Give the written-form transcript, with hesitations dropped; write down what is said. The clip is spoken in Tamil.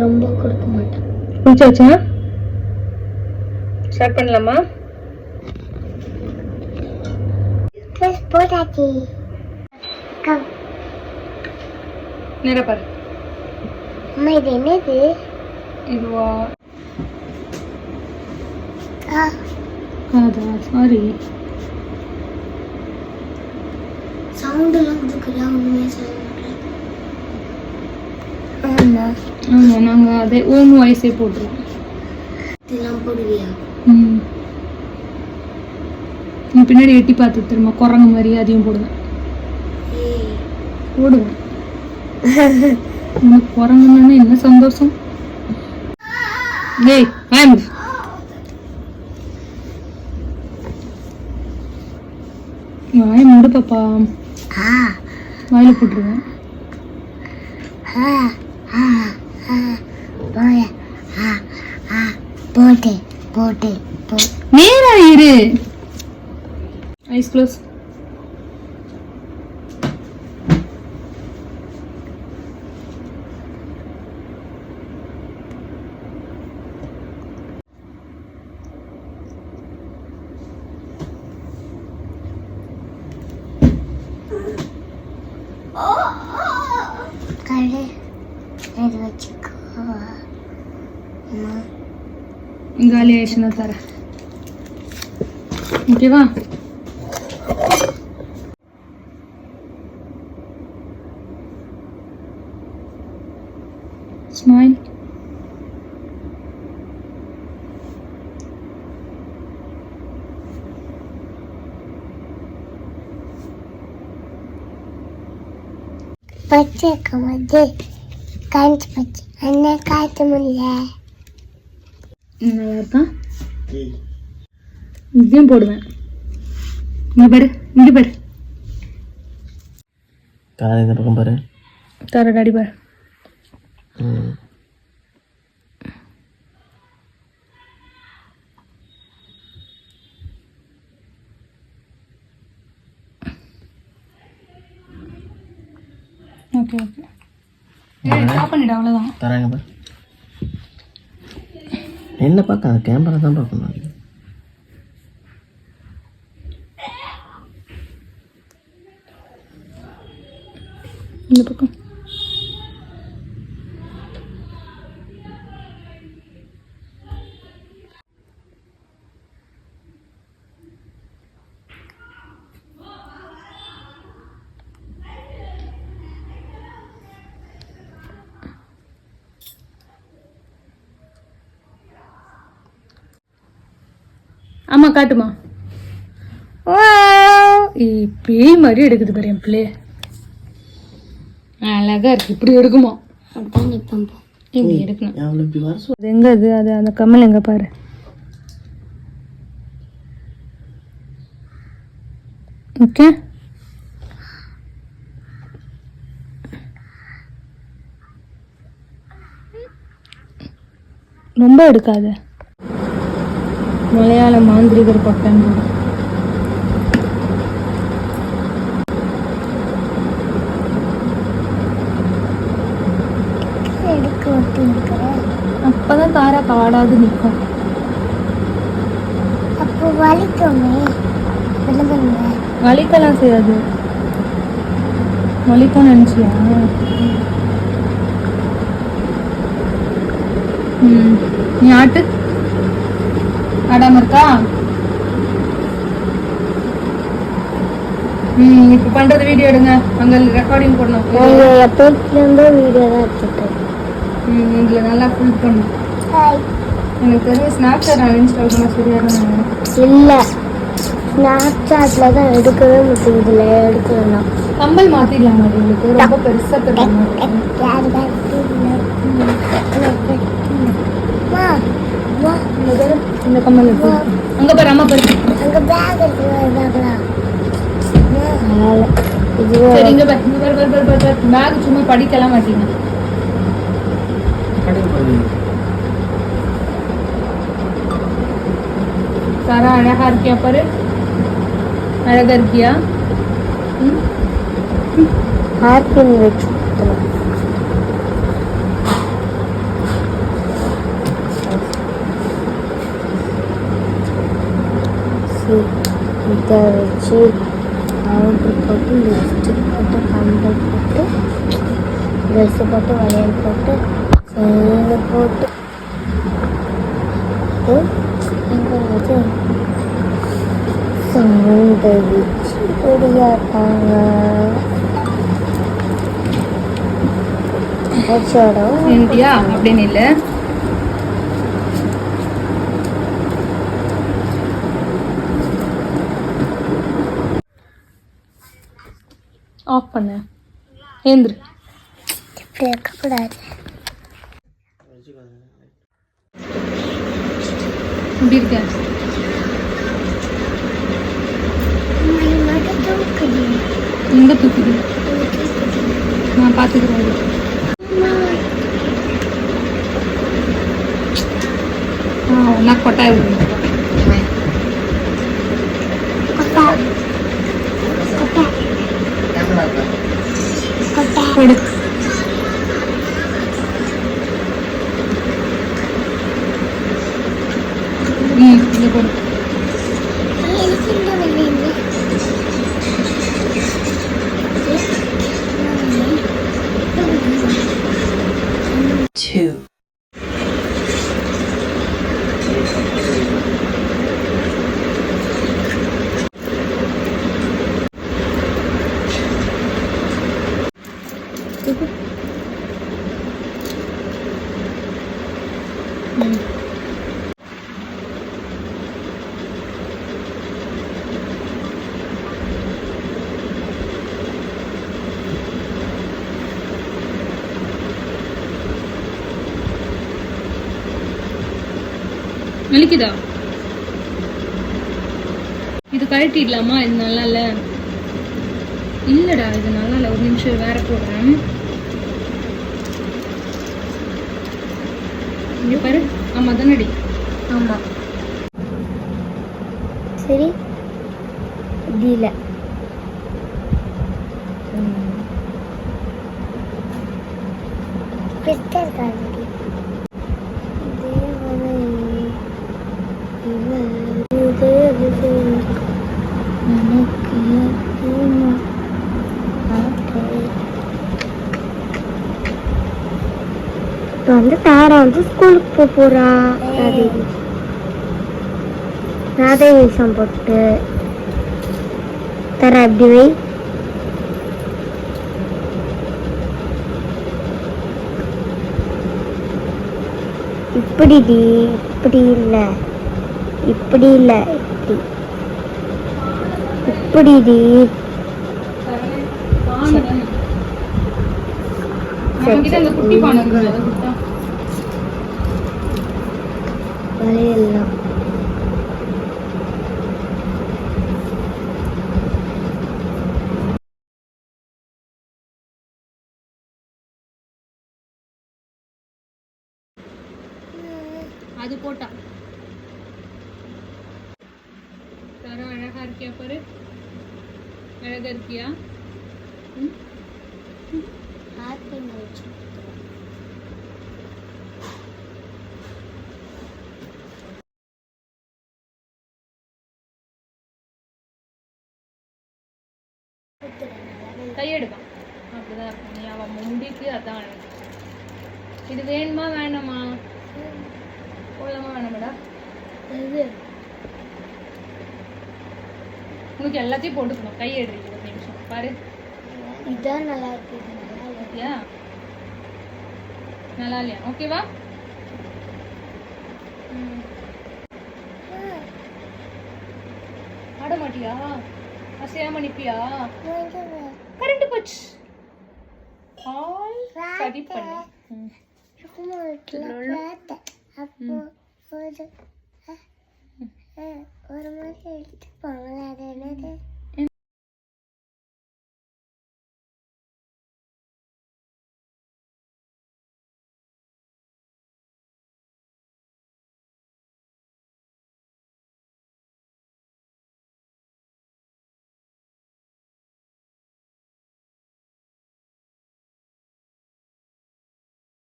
ரொம்ப கொடுக்க மாட்டேன். குளிச்சாச்சா? ஸ்டார்ட் பண்ணலாமா? போட்டாச்சு. நேரா பாரு. அம்மா இது என்னது? இதுவா? அதா சாரி. சவுண்ட் எல்லாம் கொடுக்கலாம். உண்மையா சொல்ல மாட்டேன். ஆமா நாங்க அதே ஓன் வாய்ஸே போட்டுருவோம். இதெல்லாம் போடுவியா? நீ பின்னாடி எட்டி பார்த்து திரும்ப குரங்கு மாதிரி அதையும் போடுவேன். போடுவேன். உனக்கு குரங்குன்னு என்ன சந்தோஷம்? ஏய் வாய் வாய் மூடு பாப்பா. வாயில போட்டுருவேன். போட்டு போட்டு நேரா இரு. Ice close. காலி ஆயிடுச்சுன்னா தரேன். ஓகேவா? ஸ்மைல். பச்சை கமது காஞ்சி பச்சை அண்ணன் காய்ச்ச முடியல. நல்லா இருக்கா? இதையும் போடுவேன். இங்க பாரு, இங்க பாரு. காலை இந்த பக்கம் பாரு. தர டாடி பாரு. Okay okay. ஸ்டாப் பண்ணிடு அவ்வளவுதான். தராங்க பாரு. என்ன பார்க்க கேமரா தான் பார்க்கணும். இந்த பக்கம் ஆமா காட்டுமா. பேய் மாதிரி எடுக்குது பாரு என் பிள்ளைய. அழகா இருக்கு. இப்படி எடுக்குமா? இப்படி எடுக்கணும். அது எங்க அது? அது அந்த கம்மல் எங்க பாரு. ஓகே ரொம்ப எடுக்காத. மலையாள மாந்திரிகர் பக்கம் அப்பதான் தாரா காடாது நிற்கும். அப்போ வலிக்குமே. வலிக்கலாம் செய்யாது. வலிக்கும் நினைச்சியா? நீ ஆட்டு ஆடாம இருக்கா? இப்ப பண்றது வீடியோ எடுங்க. அங்க ரெக்கார்டிங் பண்ணணும். எப்போதுலேருந்தோ வீடியோ தான் எடுத்துட்டேன். இதுல நல்லா ஃபுல் பண்ணும். எனக்கு தெரிஞ்ச ஸ்னாப் சாட் இன்ஸ்டால் பண்ண சரியா தான். இல்லை ஸ்னாப் சாட்டில் தான் எடுக்கவே முடியும். இதில் எடுக்கலாம். கம்பல் மாற்றிடலாம் மாதிரி உங்களுக்கு ரொம்ப பெருசாக தெரியும். இந்த கம்மல் இருக்கு. அங்க பாரு அம்மா பாரு. அங்க பேக் இருக்கு. சரி இங்க பாரு. இங்க பாரு பாரு பாரு பாரு. பேக் சும்மா படிக்கலாம் மாட்டீங்க. சாரா அழகா இருக்கியா பாரு. அழகா இருக்கியா? ஹார்பின் வச்சு சுடிதார் வச்சு பவுட்ரு போட்டு லிப்ஸ்டிக் போட்டு கம்பல் போட்டு ட்ரெஸ்ஸு போட்டு வளையல் போட்டு செயினு போட்டு எங்கே வந்து சவுண்டை வச்சு ரெடியாட்டாங்க. இந்தியா அப்படின்னு இல்லை. ஆஃப் பண்ண ஏந்திரு. இப்படி இருக்கக்கூடாது. எப்படி இருக்க? எங்க தூக்குது? நான் பார்த்துக்கிறேன். ஒன்றா கொட்டாய் விடுங்க. எடு. இங்கே போடு. வலிக்குதா? இது கழட்டிடலாமா? இது நல்லா இல்லை. இல்லடா இது நல்லா இல்லை. ஒரு நிமிஷம் வேற போடுறேன். இங்க பாரு. ஆமா தானடி? ஆமா. சரி இல்ல பிஸ்கட் காடி இப்போ வந்து தாரா வந்து ஸ்கூலுக்கு போகிறா. ராதே வேஷம் போட்டு தர அப்படி வை. இப்படிடி, இப்படி இல்லை, இப்படி இல்லை, இப்படி இப்படிடி. வளையல்லாம் அது போட்டா தரம் அழகா இருக்கியா பாரு. அழகா இருக்கியா? கையெடுப்பான் அப்படிதான் இருக்கும். நீ அவன் முடிக்கு அதான் அழகு. இது வேணுமா வேணாமா? போடலாமா வேணாமாடா? உனக்கு எல்லாத்தையும் போட்டுக்கணும். கையெடு. ஒரு நிமிஷம் பாரு. இதான் நல்லா இருக்கு. ஓகேயா? நல்லா இல்லையா? ஓகேவா? ஆட மாட்டியா? அசையாம நிப்பியா? கரண்ட் போச்சு. சரி பண்ணு.